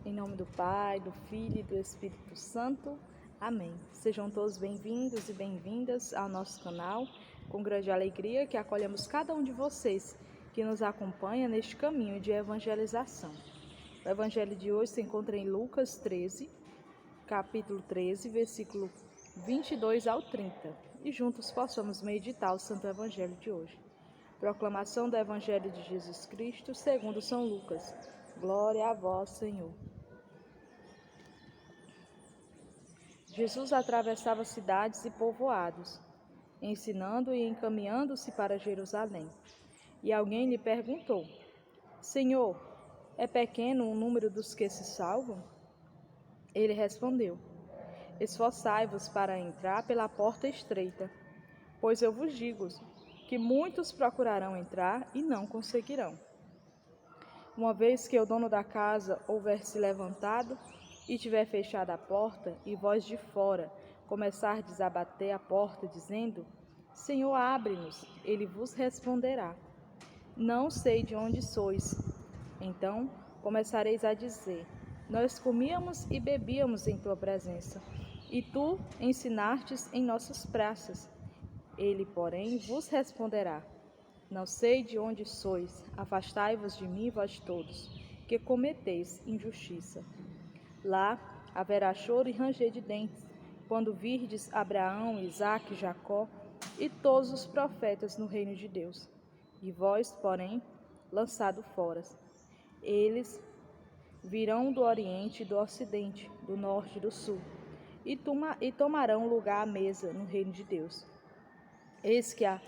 Em nome do Pai, do Filho e do Espírito Santo. Amém. Sejam todos bem-vindos e bem-vindas ao nosso canal. Com grande alegria que acolhemos cada um de vocês que nos acompanha neste caminho de evangelização. O evangelho de hoje se encontra em Lucas 13, capítulo 13, versículo 22 ao 30. E juntos possamos meditar o Santo Evangelho de hoje. Proclamação do Evangelho de Jesus Cristo segundo São Lucas. Glória a vós, Senhor. Jesus atravessava cidades e povoados, ensinando e encaminhando-se para Jerusalém. E alguém lhe perguntou: Senhor, é pequeno o número dos que se salvam? Ele respondeu: Esforçai-vos para entrar pela porta estreita, pois eu vos digo que muitos procurarão entrar e não conseguirão. Uma vez que o dono da casa houver se levantado e tiver fechado a porta, e vós de fora começardes a bater a porta, dizendo: Senhor, abre-nos, ele vos responderá: Não sei de onde sois. Então começareis a dizer: Nós comíamos e bebíamos em tua presença, e tu ensinastes em nossas praças. Ele, porém, vos responderá: Não sei de onde sois, afastai-vos de mim, vós todos, que cometeis injustiça. Lá haverá choro e ranger de dentes, quando virdes Abraão, Isaque, Jacó e todos os profetas no reino de Deus. E vós, porém, lançado fora. Eles virão do oriente e do ocidente, do norte e do sul, e tomarão lugar à mesa no reino de Deus. Eis que há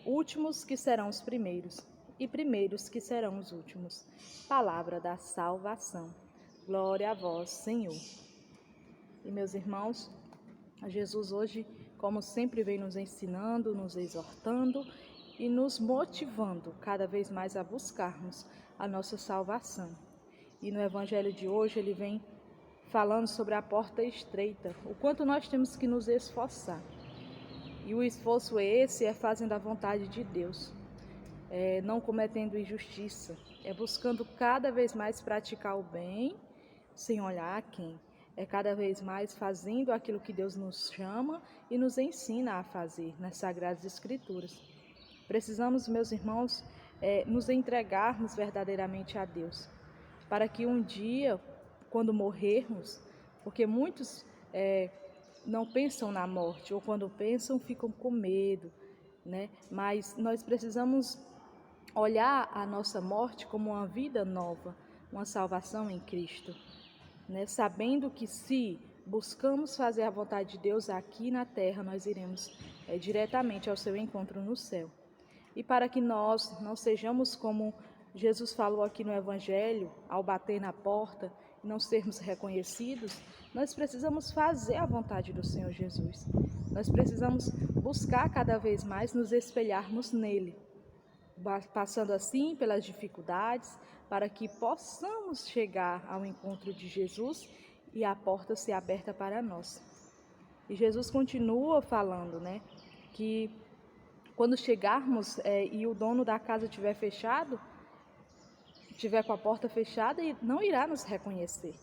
últimos que serão os primeiros, e primeiros que serão os últimos. Palavra da salvação. Glória a vós, Senhor. E meus irmãos, Jesus hoje, como sempre, vem nos ensinando, nos exortando e nos motivando cada vez mais a buscarmos a nossa salvação. E no Evangelho de hoje ele vem falando sobre a porta estreita, o quanto nós temos que nos esforçar. E o esforço é fazendo a vontade de Deus, não cometendo injustiça, buscando cada vez mais praticar o bem, sem olhar a quem. Cada vez mais fazendo aquilo que Deus nos chama e nos ensina a fazer nas Sagradas Escrituras. Precisamos, meus irmãos, nos entregarmos verdadeiramente a Deus, para que um dia, quando morrermos, porque muitos não pensam na morte, ou quando pensam, ficam com medo, né? Mas nós precisamos olhar a nossa morte como uma vida nova, uma salvação em Cristo, né? Sabendo que se buscamos fazer a vontade de Deus aqui na terra, nós iremos diretamente ao seu encontro no céu. E para que nós não sejamos como Jesus falou aqui no Evangelho, ao bater na porta e não sermos reconhecidos, nós precisamos fazer a vontade do Senhor Jesus. Nós precisamos buscar cada vez mais nos espelharmos nele, passando assim pelas dificuldades, para que possamos chegar ao encontro de Jesus e a porta ser aberta para nós. E Jesus continua falando, né, que quando chegarmos e o dono da casa estiver fechado, estiver com a porta fechada, não irá nos reconhecer.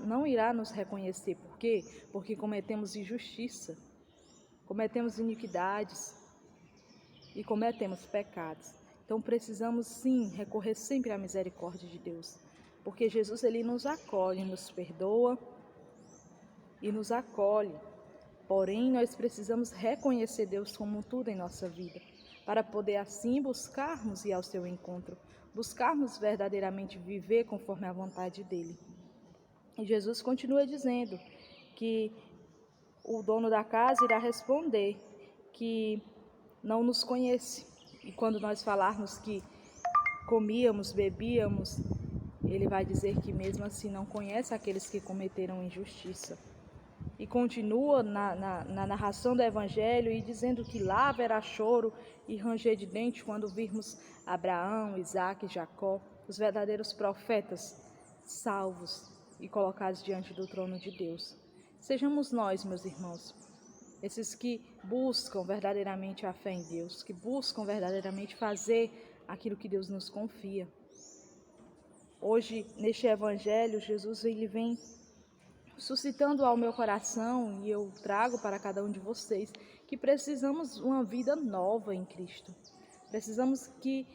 Não irá nos reconhecer. Por quê? Porque cometemos injustiça, cometemos iniquidades e cometemos pecados. Então precisamos sim recorrer sempre à misericórdia de Deus, porque Jesus ele nos acolhe, nos perdoa e nos acolhe. Porém, nós precisamos reconhecer Deus como tudo em nossa vida, para poder assim buscarmos ir ao seu encontro, buscarmos verdadeiramente viver conforme a vontade dele. E Jesus continua dizendo que o dono da casa irá responder que não nos conhece. E quando nós falarmos que comíamos, bebíamos, ele vai dizer que mesmo assim não conhece aqueles que cometeram injustiça. E continua na narração do Evangelho e dizendo que lá haverá choro e ranger de dentes quando virmos Abraão, Isaque e Jacó, os verdadeiros profetas salvos e colocados diante do trono de Deus. Sejamos nós, meus irmãos, esses que buscam verdadeiramente a fé em Deus, que buscam verdadeiramente fazer aquilo que Deus nos confia. Hoje, neste evangelho, Jesus ele vem suscitando ao meu coração, e eu trago para cada um de vocês, que precisamos uma vida nova em Cristo. Precisamos que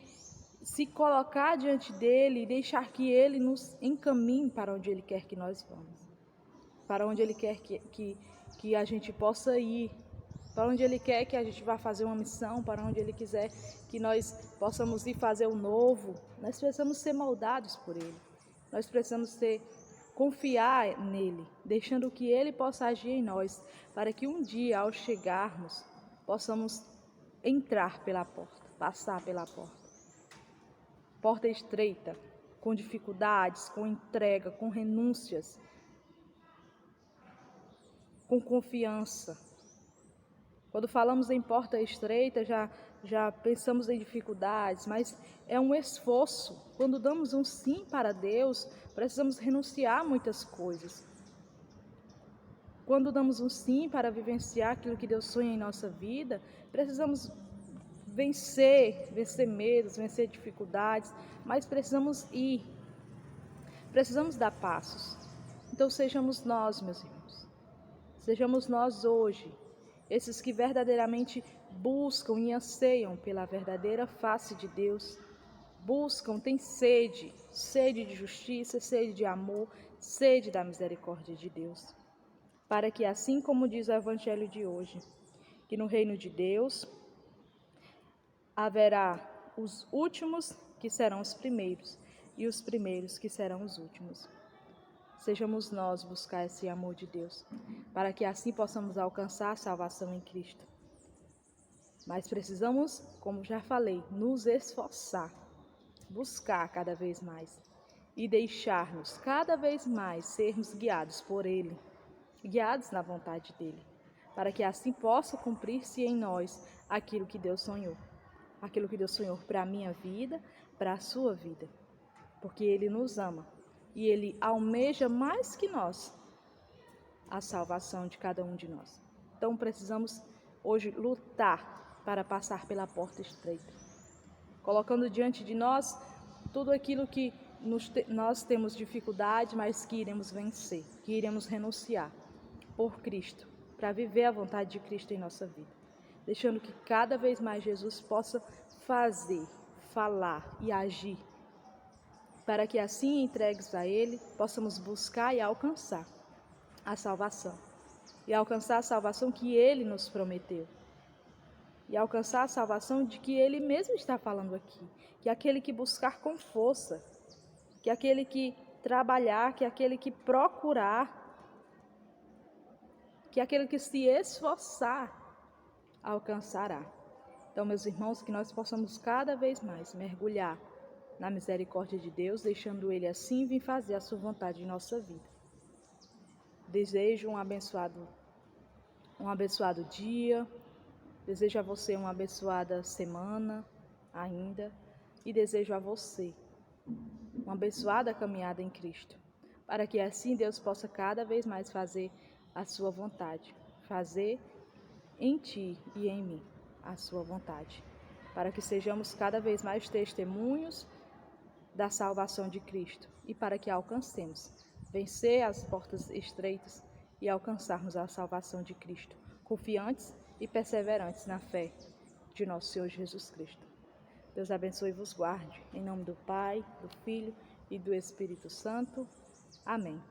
se colocar diante dele e deixar que ele nos encaminhe para onde ele quer que nós vamos, para onde ele quer que a gente possa ir, para onde ele quer que a gente vá fazer uma missão, para onde ele quiser que nós possamos ir fazer o novo. Nós precisamos ser moldados por ele, nós precisamos confiar nele, deixando que ele possa agir em nós, para que um dia, ao chegarmos, possamos entrar pela porta, passar pela porta. Porta estreita, com dificuldades, com entrega, com renúncias, com confiança. Quando falamos em porta estreita, já pensamos em dificuldades, mas é um esforço. Quando damos um sim para Deus, precisamos renunciar a muitas coisas. Quando damos um sim para vivenciar aquilo que Deus sonha em nossa vida, precisamos vencer medos, vencer dificuldades, mas precisamos ir, precisamos dar passos. Então sejamos nós, meus irmãos, sejamos nós hoje, esses que verdadeiramente buscam e anseiam pela verdadeira face de Deus, buscam, têm sede de justiça, sede de amor, sede da misericórdia de Deus, para que assim como diz o Evangelho de hoje, que no reino de Deus haverá os últimos que serão os primeiros e os primeiros que serão os últimos. Sejamos nós buscar esse amor de Deus, para que assim possamos alcançar a salvação em Cristo. Mas precisamos, como já falei, nos esforçar, buscar cada vez mais e deixar-nos cada vez mais sermos guiados por Ele, guiados na vontade dEle, para que assim possa cumprir-se em nós aquilo que Deus sonhou. Aquilo que Deus sonhou para a minha vida, para a sua vida, porque Ele nos ama e Ele almeja mais que nós a salvação de cada um de nós. Então precisamos hoje lutar para passar pela porta estreita, colocando diante de nós tudo aquilo que nós temos dificuldade, mas que iremos vencer, que iremos renunciar por Cristo, para viver a vontade de Cristo em nossa vida, deixando que cada vez mais Jesus possa fazer, falar e agir, para que assim, entregues a Ele, possamos buscar e alcançar a salvação. E alcançar a salvação que Ele nos prometeu. E alcançar a salvação de que Ele mesmo está falando aqui. Que aquele que buscar com força, que aquele que trabalhar, que aquele que procurar, que aquele que se esforçar, alcançará. Então, meus irmãos, que nós possamos cada vez mais mergulhar na misericórdia de Deus, deixando Ele assim vir fazer a sua vontade em nossa vida. Desejo um abençoado dia, desejo a você uma abençoada semana ainda, e desejo a você uma abençoada caminhada em Cristo, para que assim Deus possa cada vez mais fazer a sua vontade, fazer em ti e em mim a sua vontade, para que sejamos cada vez mais testemunhos da salvação de Cristo e para que alcancemos vencer as portas estreitas e alcançarmos a salvação de Cristo, confiantes e perseverantes na fé de nosso Senhor Jesus Cristo. Deus abençoe e vos guarde, em nome do Pai, do Filho e do Espírito Santo. Amém.